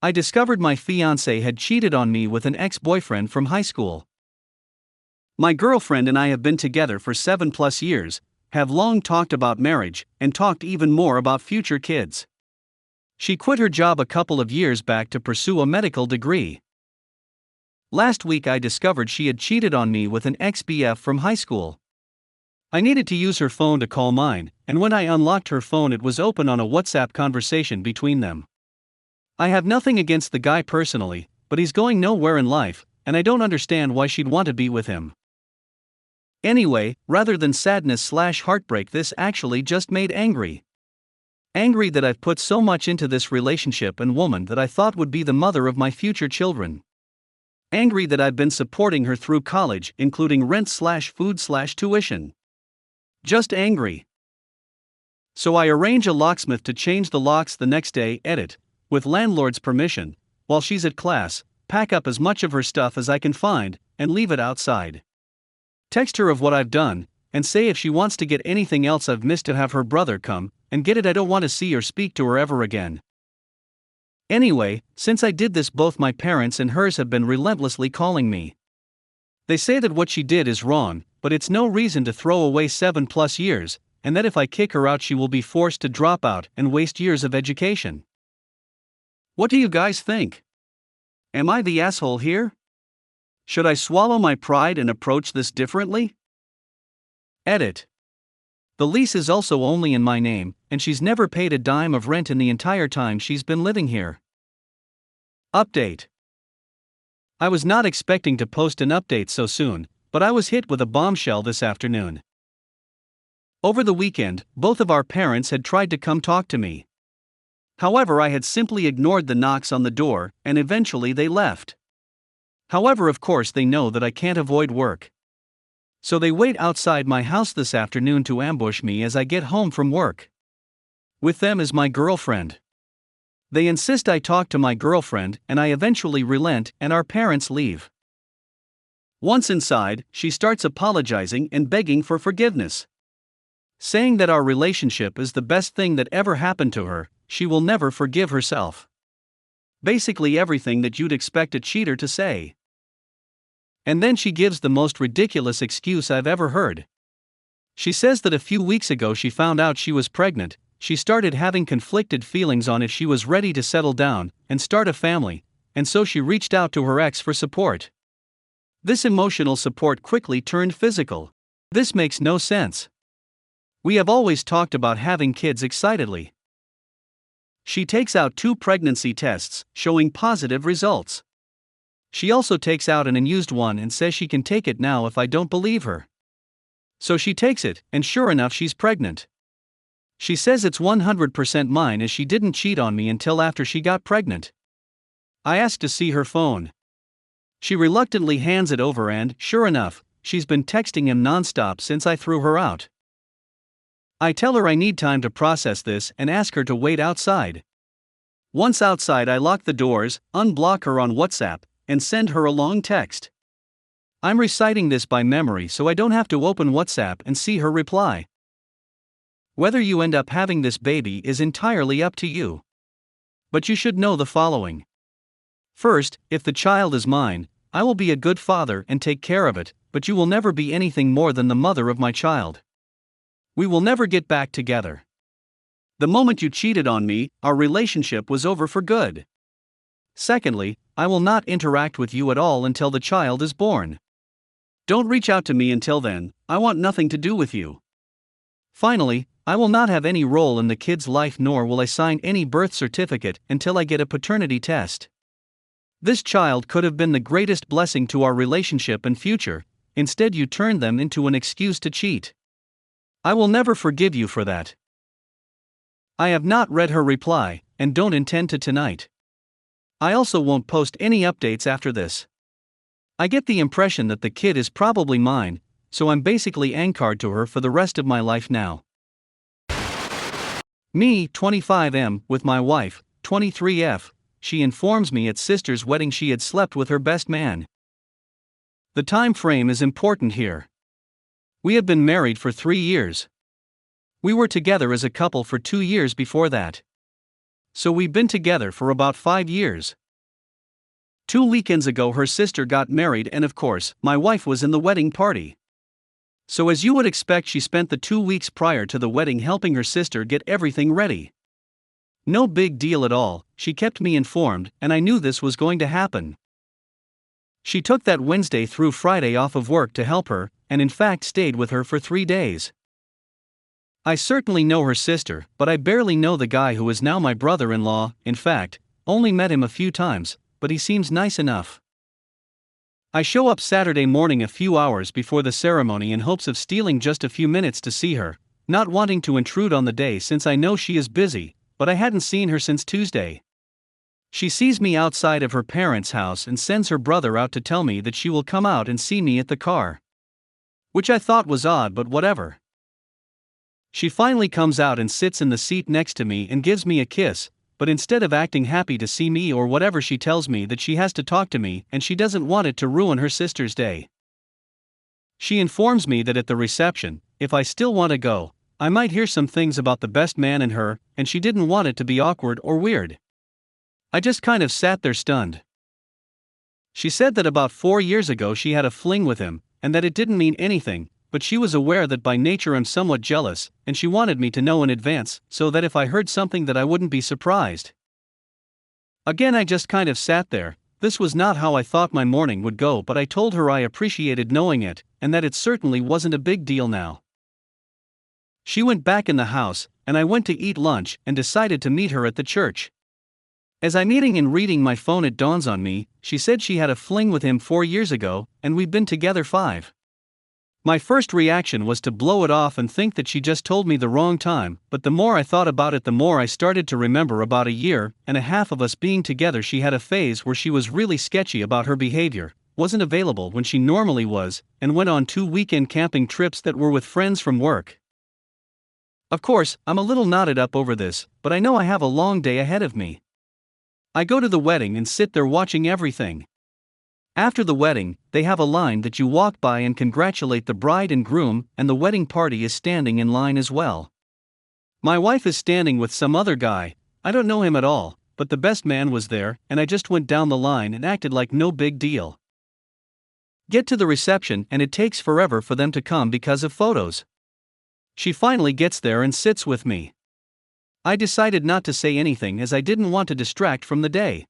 I discovered my fiancé had cheated on me with an ex-boyfriend from high school. My girlfriend and I have been together for 7+ years, have long talked about marriage, and talked even more about future kids. She quit her job a couple of years back to pursue a medical degree. Last week I discovered she had cheated on me with an ex-BF from high school. I needed to use her phone to call mine, and when I unlocked her phone it was open on a WhatsApp conversation between them. I have nothing against the guy personally, but he's going nowhere in life, and I don't understand why she'd want to be with him. Anyway, rather than sadness/heartbreak, this actually just made angry. Angry that I've put so much into this relationship and woman that I thought would be the mother of my future children. Angry that I've been supporting her through college, including rent/food/tuition. Just angry. So I arrange a locksmith to change the locks the next day, edit, with landlord's permission, while she's at class, pack up as much of her stuff as I can find, and leave it outside. Text her of what I've done, and say if she wants to get anything else I've missed to have her brother come, and get it. I don't want to see or speak to her ever again. Anyway, since I did this both my parents and hers have been relentlessly calling me. They say that what she did is wrong, but it's no reason to throw away 7+ years, and that if I kick her out she will be forced to drop out and waste years of education. What do you guys think? Am I the asshole here? Should I swallow my pride and approach this differently? Edit. The lease is also only in my name, and she's never paid a dime of rent in the entire time she's been living here. Update. I was not expecting to post an update so soon, but I was hit with a bombshell this afternoon. Over the weekend, both of our parents had tried to come talk to me. However, I had simply ignored the knocks on the door, and eventually they left. However, of course they know that I can't avoid work. So they wait outside my house this afternoon to ambush me as I get home from work. With them is my girlfriend. They insist I talk to my girlfriend, and I eventually relent, and our parents leave. Once inside, she starts apologizing and begging for forgiveness. Saying that our relationship is the best thing that ever happened to her, she will never forgive herself. Basically everything that you'd expect a cheater to say. And then she gives the most ridiculous excuse I've ever heard. She says that a few weeks ago she found out she was pregnant. She started having conflicted feelings on if she was ready to settle down and start a family, and so she reached out to her ex for support. This emotional support quickly turned physical. This makes no sense. We have always talked about having kids excitedly. She takes out 2 pregnancy tests, showing positive results. She also takes out an unused one and says she can take it now if I don't believe her. So she takes it, and sure enough she's pregnant. She says it's 100% mine as she didn't cheat on me until after she got pregnant. I asked to see her phone. She reluctantly hands it over and, sure enough, she's been texting him nonstop since I threw her out. I tell her I need time to process this and ask her to wait outside. Once outside I lock the doors, unblock her on WhatsApp, and send her a long text. I'm reciting this by memory so I don't have to open WhatsApp and see her reply. Whether you end up having this baby is entirely up to you. But you should know the following. First, if the child is mine, I will be a good father and take care of it, but you will never be anything more than the mother of my child. We will never get back together. The moment you cheated on me, our relationship was over for good. Secondly, I will not interact with you at all until the child is born. Don't reach out to me until then, I want nothing to do with you. Finally, I will not have any role in the kid's life nor will I sign any birth certificate until I get a paternity test. This child could have been the greatest blessing to our relationship and future, instead you turned them into an excuse to cheat. I will never forgive you for that. I have not read her reply, and don't intend to tonight. I also won't post any updates after this. I get the impression that the kid is probably mine, so I'm basically anchored to her for the rest of my life now. Me, 25M, with my wife, 23F, she informs me at sister's wedding she had slept with her best man. The time frame is important here. We had been married for 3 years. We were together as a couple for 2 years before that. so we've been together for about 5 years. 2 weekends ago her sister got married and of course, my wife was in the wedding party. So as you would expect, she spent the 2 weeks prior to the wedding helping her sister get everything ready. No big deal at all, she kept me informed, and I knew this was going to happen. She took that Wednesday through Friday off of work to help her, and in fact stayed with her for 3 days. I certainly know her sister, but I barely know the guy who is now my brother-in-law. In fact, only met him a few times, but he seems nice enough. I show up Saturday morning a few hours before the ceremony in hopes of stealing just a few minutes to see her, not wanting to intrude on the day since I know she is busy, but I hadn't seen her since Tuesday. She sees me outside of her parents' house and sends her brother out to tell me that she will come out and see me at the car. Which I thought was odd, but whatever. She finally comes out and sits in the seat next to me and gives me a kiss, but instead of acting happy to see me or whatever, she tells me that she has to talk to me and she doesn't want it to ruin her sister's day. She informs me that at the reception, if I still want to go, I might hear some things about the best man and her, and she didn't want it to be awkward or weird. I just kind of sat there stunned. She said that about 4 years ago she had a fling with him, and that it didn't mean anything, but she was aware that by nature I'm somewhat jealous, and she wanted me to know in advance, so that if I heard something that I wouldn't be surprised. Again, I just kind of sat there. This was not how I thought my morning would go, but I told her I appreciated knowing it, and that it certainly wasn't a big deal now. She went back in the house, and I went to eat lunch and decided to meet her at the church. As I'm eating and reading my phone, it dawns on me, she said she had a fling with him 4 years ago, and we've been together 5. My first reaction was to blow it off and think that she just told me the wrong time, but the more I thought about it, the more I started to remember about 1.5 years of us being together she had a phase where she was really sketchy about her behavior, wasn't available when she normally was, and went on 2 weekend camping trips that were with friends from work. Of course, I'm a little knotted up over this, but I know I have a long day ahead of me. I go to the wedding and sit there watching everything. After the wedding, they have a line that you walk by and congratulate the bride and groom, and the wedding party is standing in line as well. My wife is standing with some other guy, I don't know him at all, but the best man was there, and I just went down the line and acted like no big deal. Get to the reception and it takes forever for them to come because of photos. She finally gets there and sits with me. I decided not to say anything as I didn't want to distract from the day.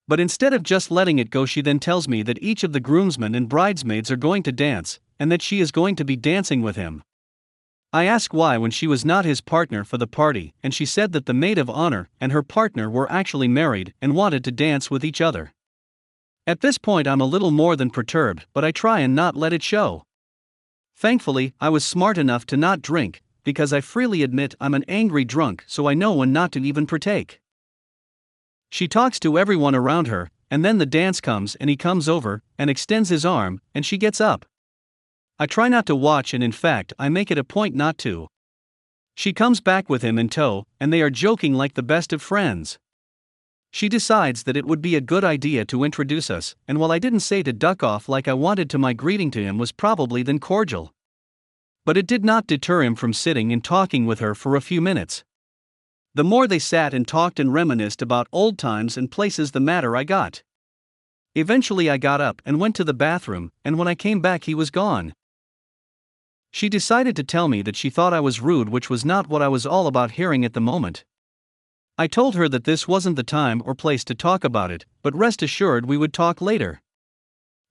But instead of just letting it go, she then tells me that each of the groomsmen and bridesmaids are going to dance, and that she is going to be dancing with him. I asked why when she was not his partner for the party, and she said that the maid of honor and her partner were actually married and wanted to dance with each other. At this point I'm a little more than perturbed, but I try and not let it show. Thankfully, I was smart enough to not drink, because I freely admit I'm an angry drunk, so I know when not to even partake. She talks to everyone around her, and then the dance comes and he comes over and extends his arm, and she gets up. I try not to watch, and in fact I make it a point not to. She comes back with him in tow, and they are joking like the best of friends. She decides that it would be a good idea to introduce us, and while I didn't say to duck off like I wanted to, my greeting to him was probably then cordial. But it did not deter him from sitting and talking with her for a few minutes. The more they sat and talked and reminisced about old times and places, the madder I got. Eventually I got up and went to the bathroom, and when I came back he was gone. She decided to tell me that she thought I was rude, which was not what I was all about hearing at the moment. I told her that this wasn't the time or place to talk about it, but rest assured we would talk later.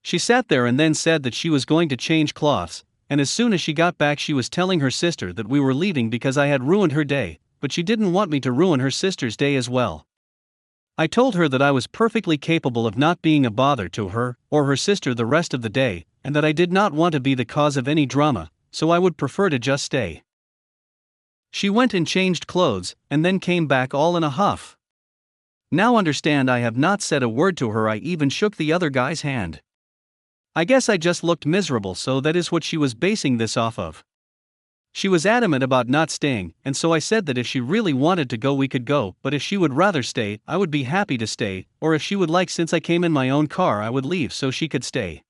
She sat there and then said that she was going to change cloths, and as soon as she got back she was telling her sister that we were leaving because I had ruined her day, but she didn't want me to ruin her sister's day as well. I told her that I was perfectly capable of not being a bother to her or her sister the rest of the day, and that I did not want to be the cause of any drama, so I would prefer to just stay. She went and changed clothes, and then came back all in a huff. Now understand, I have not said a word to her, I even shook the other guy's hand. I guess I just looked miserable, so that is what she was basing this off of. She was adamant about not staying, and so I said that if she really wanted to go we could go, but if she would rather stay, I would be happy to stay, or if she would like, since I came in my own car, I would leave so she could stay.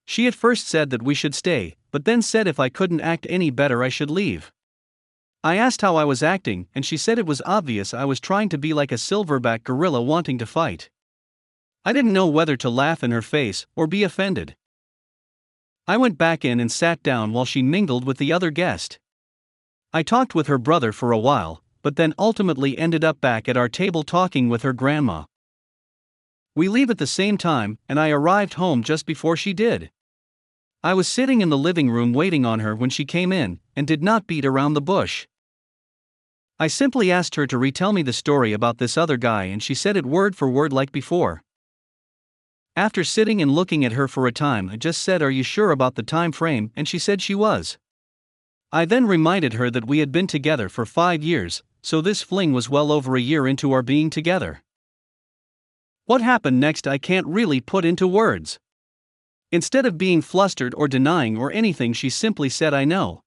She at first said that we should stay, but then said if I couldn't act any better I should leave. I asked how I was acting, and she said it was obvious I was trying to be like a silverback gorilla wanting to fight. I didn't know whether to laugh in her face or be offended. I went back in and sat down while she mingled with the other guest. I talked with her brother for a while, but then ultimately ended up back at our table talking with her grandma. We leave at the same time, and I arrived home just before she did. I was sitting in the living room waiting on her when she came in, and did not beat around the bush. I simply asked her to retell me the story about this other guy, and she said it word for word like before. After sitting and looking at her for a time, I just said, "Are you sure about the time frame?" and she said she was. I then reminded her that we had been together for 5 years, so this fling was well over a year into our being together. What happened next I can't really put into words. Instead of being flustered or denying or anything, she simply said, "I know."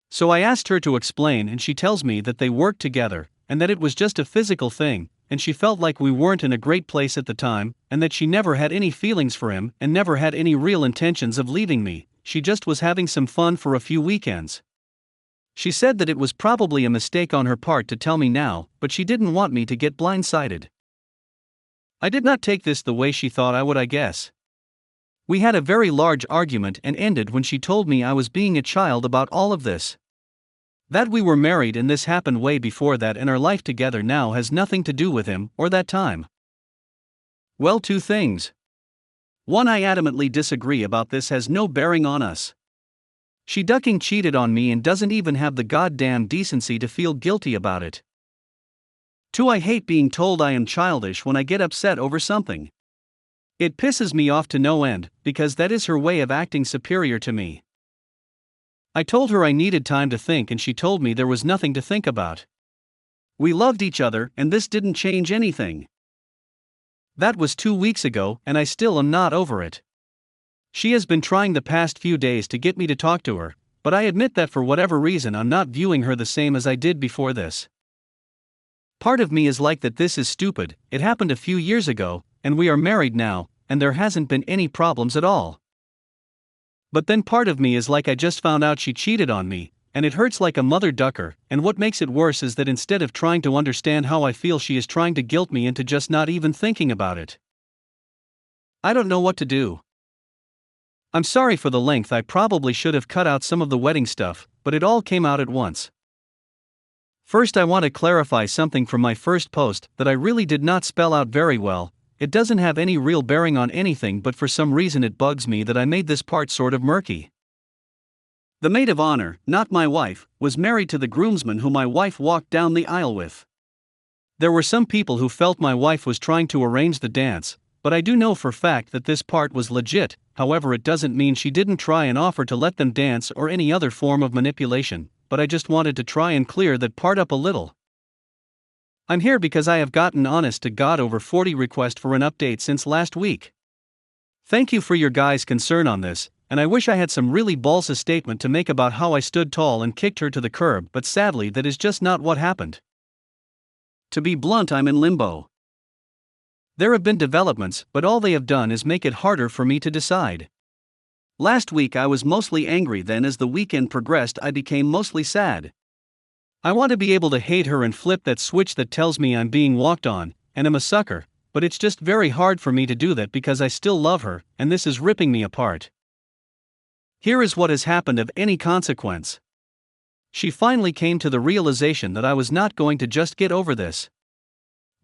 So I asked her to explain, and she tells me that they worked together, and that it was just a physical thing, and she felt like we weren't in a great place at the time, and that she never had any feelings for him and never had any real intentions of leaving me. She just was having some fun for a few weekends. She said that it was probably a mistake on her part to tell me now, but she didn't want me to get blindsided. I did not take this the way she thought I would, I guess. We had a very large argument and ended when she told me I was being a child about all of this. That we were married and this happened way before that, and our life together now has nothing to do with him or that time. Well, 2 things. 1, I adamantly disagree about this, has no bearing on us. She ducking cheated on me and doesn't even have the goddamn decency to feel guilty about it. 2, I hate being told I am childish when I get upset over something. It pisses me off to no end, because that is her way of acting superior to me. I told her I needed time to think, and she told me there was nothing to think about. We loved each other, and this didn't change anything. That was 2 weeks ago, and I still am not over it. She has been trying the past few days to get me to talk to her, but I admit that for whatever reason I'm not viewing her the same as I did before this. Part of me is like that this is stupid, it happened a few years ago, and we are married now, and there hasn't been any problems at all. But then part of me is like I just found out she cheated on me, and it hurts like a mother ducker, and what makes it worse is that instead of trying to understand how I feel, she is trying to guilt me into just not even thinking about it. I don't know what to do. I'm sorry for the length, I probably should have cut out some of the wedding stuff, but it all came out at once. First, I want to clarify something from my first post that I really did not spell out very well. It doesn't have any real bearing on anything, but for some reason it bugs me that I made this part sort of murky. The maid of honor, not my wife, was married to the groomsman who my wife walked down the aisle with. There were some people who felt my wife was trying to arrange the dance, but I do know for fact that this part was legit. However, it doesn't mean she didn't try and offer to let them dance or any other form of manipulation, but I just wanted to try and clear that part up a little. I'm here because I have gotten honest to God over 40 requests for an update since last week. Thank you for your guys' concern on this, and I wish I had some really ballsy statement to make about how I stood tall and kicked her to the curb, but sadly that is just not what happened. To be blunt, I'm in limbo. There have been developments, but all they have done is make it harder for me to decide. Last week I was mostly angry, then as the weekend progressed I became mostly sad. I want to be able to hate her and flip that switch that tells me I'm being walked on, and am a sucker, but it's just very hard for me to do that because I still love her, and this is ripping me apart. Here is what has happened of any consequence. She finally came to the realization that I was not going to just get over this.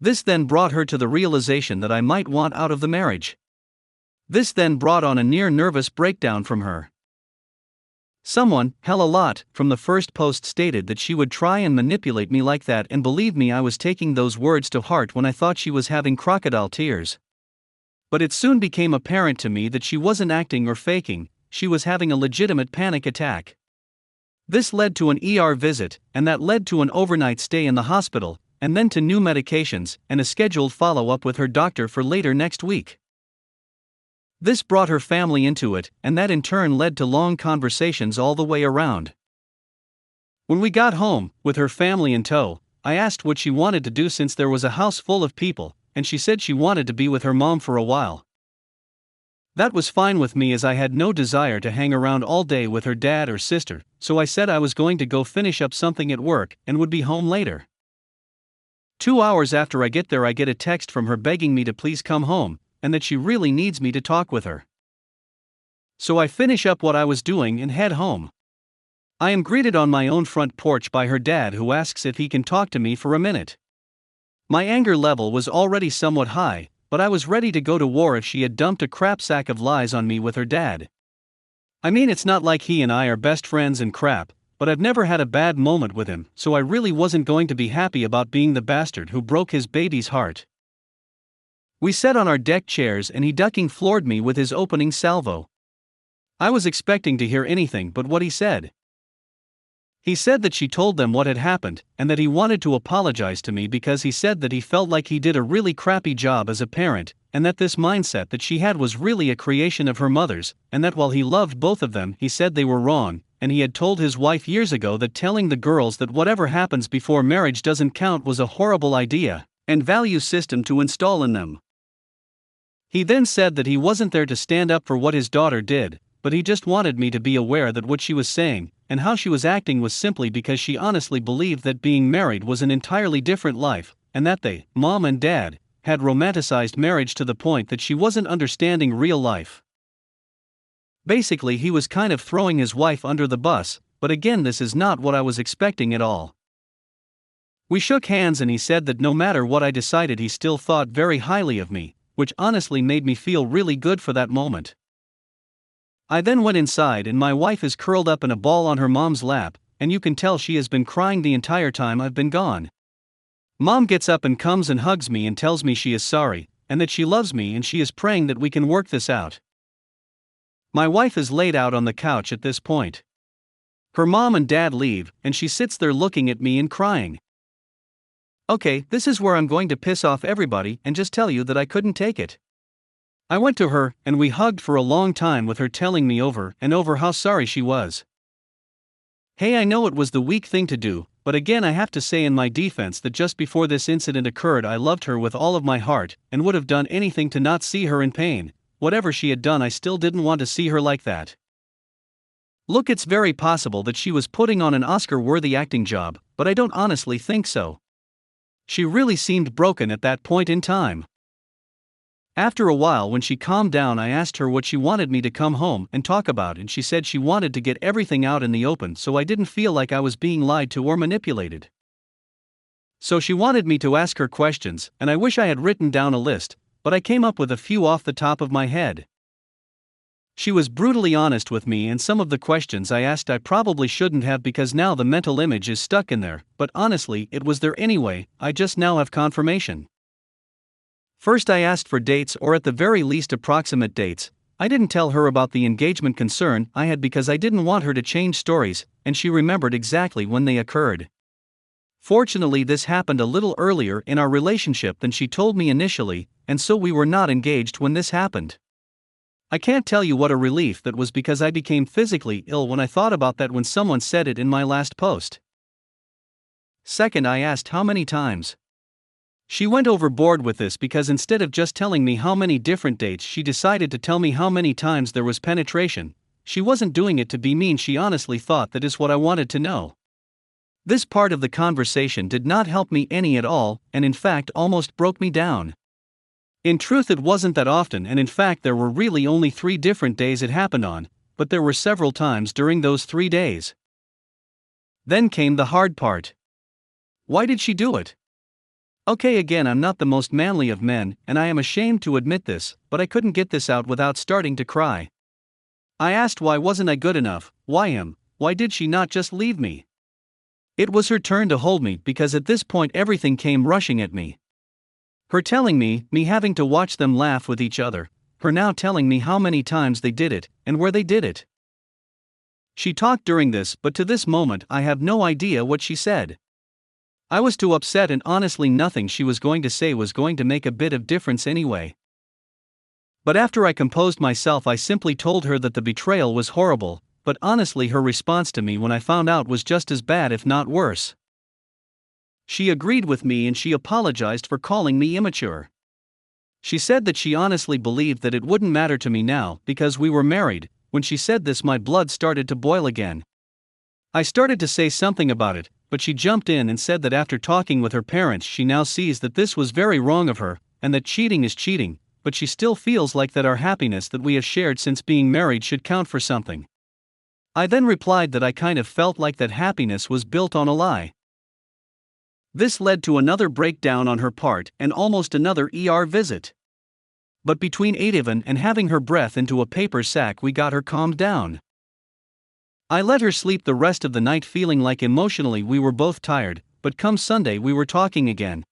This then brought her to the realization that I might want out of the marriage. This then brought on a near nervous breakdown from her. Someone, hell a lot, from the first post stated that she would try and manipulate me like that, and believe me, I was taking those words to heart when I thought she was having crocodile tears. But it soon became apparent to me that she wasn't acting or faking, she was having a legitimate panic attack. This led to an ER visit, and that led to an overnight stay in the hospital, and then to new medications and a scheduled follow-up with her doctor for later next week. This brought her family into it, and that in turn led to long conversations all the way around. When we got home, with her family in tow, I asked what she wanted to do since there was a house full of people, and she said she wanted to be with her mom for a while. That was fine with me, as I had no desire to hang around all day with her dad or sister, so I said I was going to go finish up something at work and would be home later. 2 hours after I get there, I get a text from her begging me to please come home, and that she really needs me to talk with her. So I finish up what I was doing and head home. I am greeted on my own front porch by her dad, who asks if he can talk to me for a minute. My anger level was already somewhat high, but I was ready to go to war if she had dumped a crap sack of lies on me with her dad. I mean, it's not like he and I are best friends and crap, but I've never had a bad moment with him, so I really wasn't going to be happy about being the bastard who broke his baby's heart. We sat on our deck chairs and he ducking floored me with his opening salvo. I was expecting to hear anything but what he said. He said that she told them what had happened, and that he wanted to apologize to me because he said that he felt like he did a really crappy job as a parent, and that this mindset that she had was really a creation of her mother's, and that while he loved both of them, he said they were wrong, and he had told his wife years ago that telling the girls that whatever happens before marriage doesn't count was a horrible idea and value system to install in them. He then said that he wasn't there to stand up for what his daughter did, but he just wanted me to be aware that what she was saying and how she was acting was simply because she honestly believed that being married was an entirely different life, and that they, mom and dad, had romanticized marriage to the point that she wasn't understanding real life. Basically, he was kind of throwing his wife under the bus, but again, this is not what I was expecting at all. We shook hands and he said that no matter what I decided, he still thought very highly of me, which honestly made me feel really good for that moment. I then went inside and my wife is curled up in a ball on her mom's lap, and you can tell she has been crying the entire time I've been gone. Mom gets up and comes and hugs me and tells me she is sorry, and that she loves me and she is praying that we can work this out. My wife is laid out on the couch at this point. Her mom and dad leave, and she sits there looking at me and crying. Okay, this is where I'm going to piss off everybody and just tell you that I couldn't take it. I went to her, and we hugged for a long time with her telling me over and over how sorry she was. Hey, I know it was the weak thing to do, but again I have to say in my defense that just before this incident occurred I loved her with all of my heart, and would have done anything to not see her in pain. Whatever she had done, I still didn't want to see her like that. Look, it's very possible that she was putting on an Oscar-worthy acting job, but I don't honestly think so. She really seemed broken at that point in time. After a while, when she calmed down, I asked her what she wanted me to come home and talk about, and she said she wanted to get everything out in the open so I didn't feel like I was being lied to or manipulated. So she wanted me to ask her questions, and I wish I had written down a list, but I came up with a few off the top of my head. She was brutally honest with me, and some of the questions I asked I probably shouldn't have because now the mental image is stuck in there, but honestly, it was there anyway. I just now have confirmation. First, I asked for dates, or at the very least approximate dates. I didn't tell her about the engagement concern I had because I didn't want her to change stories, and she remembered exactly when they occurred. Fortunately, this happened a little earlier in our relationship than she told me initially, and so we were not engaged when this happened. I can't tell you what a relief that was because I became physically ill when I thought about that when someone said it in my last post. Second, I asked how many times. She went overboard with this because instead of just telling me how many different dates, she decided to tell me how many times there was penetration. She wasn't doing it to be mean, she honestly thought that is what I wanted to know. This part of the conversation did not help me any at all, and in fact almost broke me down. In truth, it wasn't that often, and in fact there were really only 3 different days it happened on, but there were several times during those 3 days. Then came the hard part. Why did she do it? Okay, again, I'm not the most manly of men, and I am ashamed to admit this, but I couldn't get this out without starting to cry. I asked why wasn't I good enough, why him, why did she not just leave me? It was her turn to hold me because at this point everything came rushing at me. Her telling me having to watch them laugh with each other, her now telling me how many times they did it, and where they did it. She talked during this, but to this moment I have no idea what she said. I was too upset, and honestly nothing she was going to say was going to make a bit of difference anyway. But after I composed myself, I simply told her that the betrayal was horrible, but honestly her response to me when I found out was just as bad, if not worse. She agreed with me and she apologized for calling me immature. She said that she honestly believed that it wouldn't matter to me now because we were married. When she said this, my blood started to boil again. I started to say something about it, but she jumped in and said that after talking with her parents she now sees that this was very wrong of her, and that cheating is cheating, but she still feels like that our happiness that we have shared since being married should count for something. I then replied that I kind of felt like that happiness was built on a lie. This led to another breakdown on her part and almost another ER visit. But between Aita and having her breath into a paper sack we got her calmed down. I let her sleep the rest of the night feeling like emotionally we were both tired, but come Sunday we were talking again.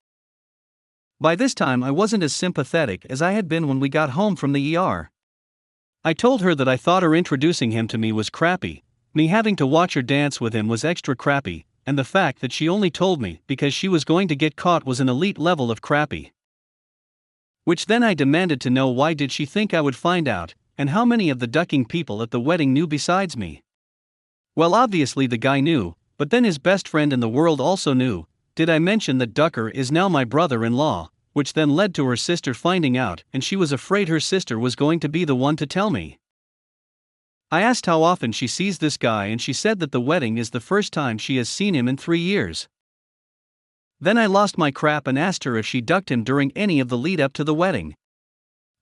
By this time I wasn't as sympathetic as I had been when we got home from the ER. I told her that I thought her introducing him to me was crappy, me having to watch her dance with him was extra crappy, and the fact that she only told me because she was going to get caught was an elite level of crappy. Which then I demanded to know why did she think I would find out, and how many of the ducking people at the wedding knew besides me. Well, obviously the guy knew, but then his best friend in the world also knew. Did I mention that Ducker is now my brother-in-law, which then led to her sister finding out and she was afraid her sister was going to be the one to tell me. I asked how often she sees this guy and she said that the wedding is the first time she has seen him in 3 years. Then I lost my crap and asked her if she ducked him during any of the lead up to the wedding.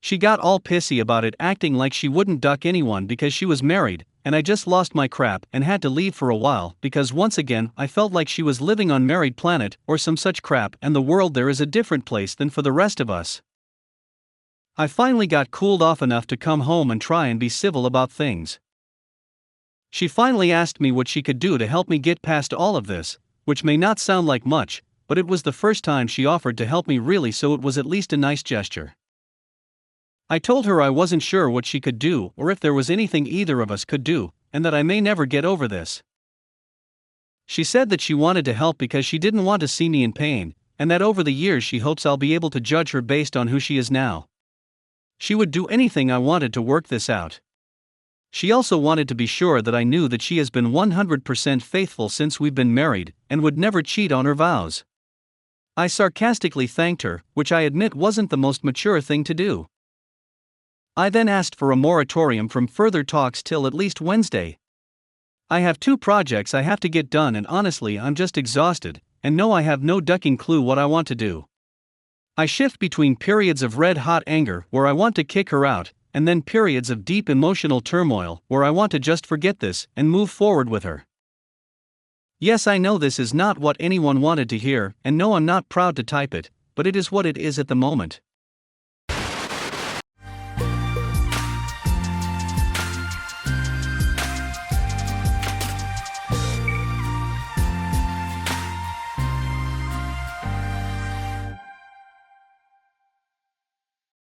She got all pissy about it, acting like she wouldn't duck anyone because she was married, and I just lost my crap and had to leave for a while because once again I felt like she was living on Married Planet or some such crap and the world there is a different place than for the rest of us. I finally got cooled off enough to come home and try and be civil about things. She finally asked me what she could do to help me get past all of this, which may not sound like much, but it was the first time she offered to help me really, so it was at least a nice gesture. I told her I wasn't sure what she could do or if there was anything either of us could do, and that I may never get over this. She said that she wanted to help because she didn't want to see me in pain, and that over the years she hopes I'll be able to judge her based on who she is now. She would do anything I wanted to work this out. She also wanted to be sure that I knew that she has been 100% faithful since we've been married, and would never cheat on her vows. I sarcastically thanked her, which I admit wasn't the most mature thing to do. I then asked for a moratorium from further talks till at least Wednesday. I have 2 projects I have to get done and honestly I'm just exhausted, and no, I have no ducking clue what I want to do. I shift between periods of red-hot anger where I want to kick her out, and then periods of deep emotional turmoil where I want to just forget this and move forward with her. Yes, I know this is not what anyone wanted to hear, and no, I'm not proud to type it, but it is what it is at the moment.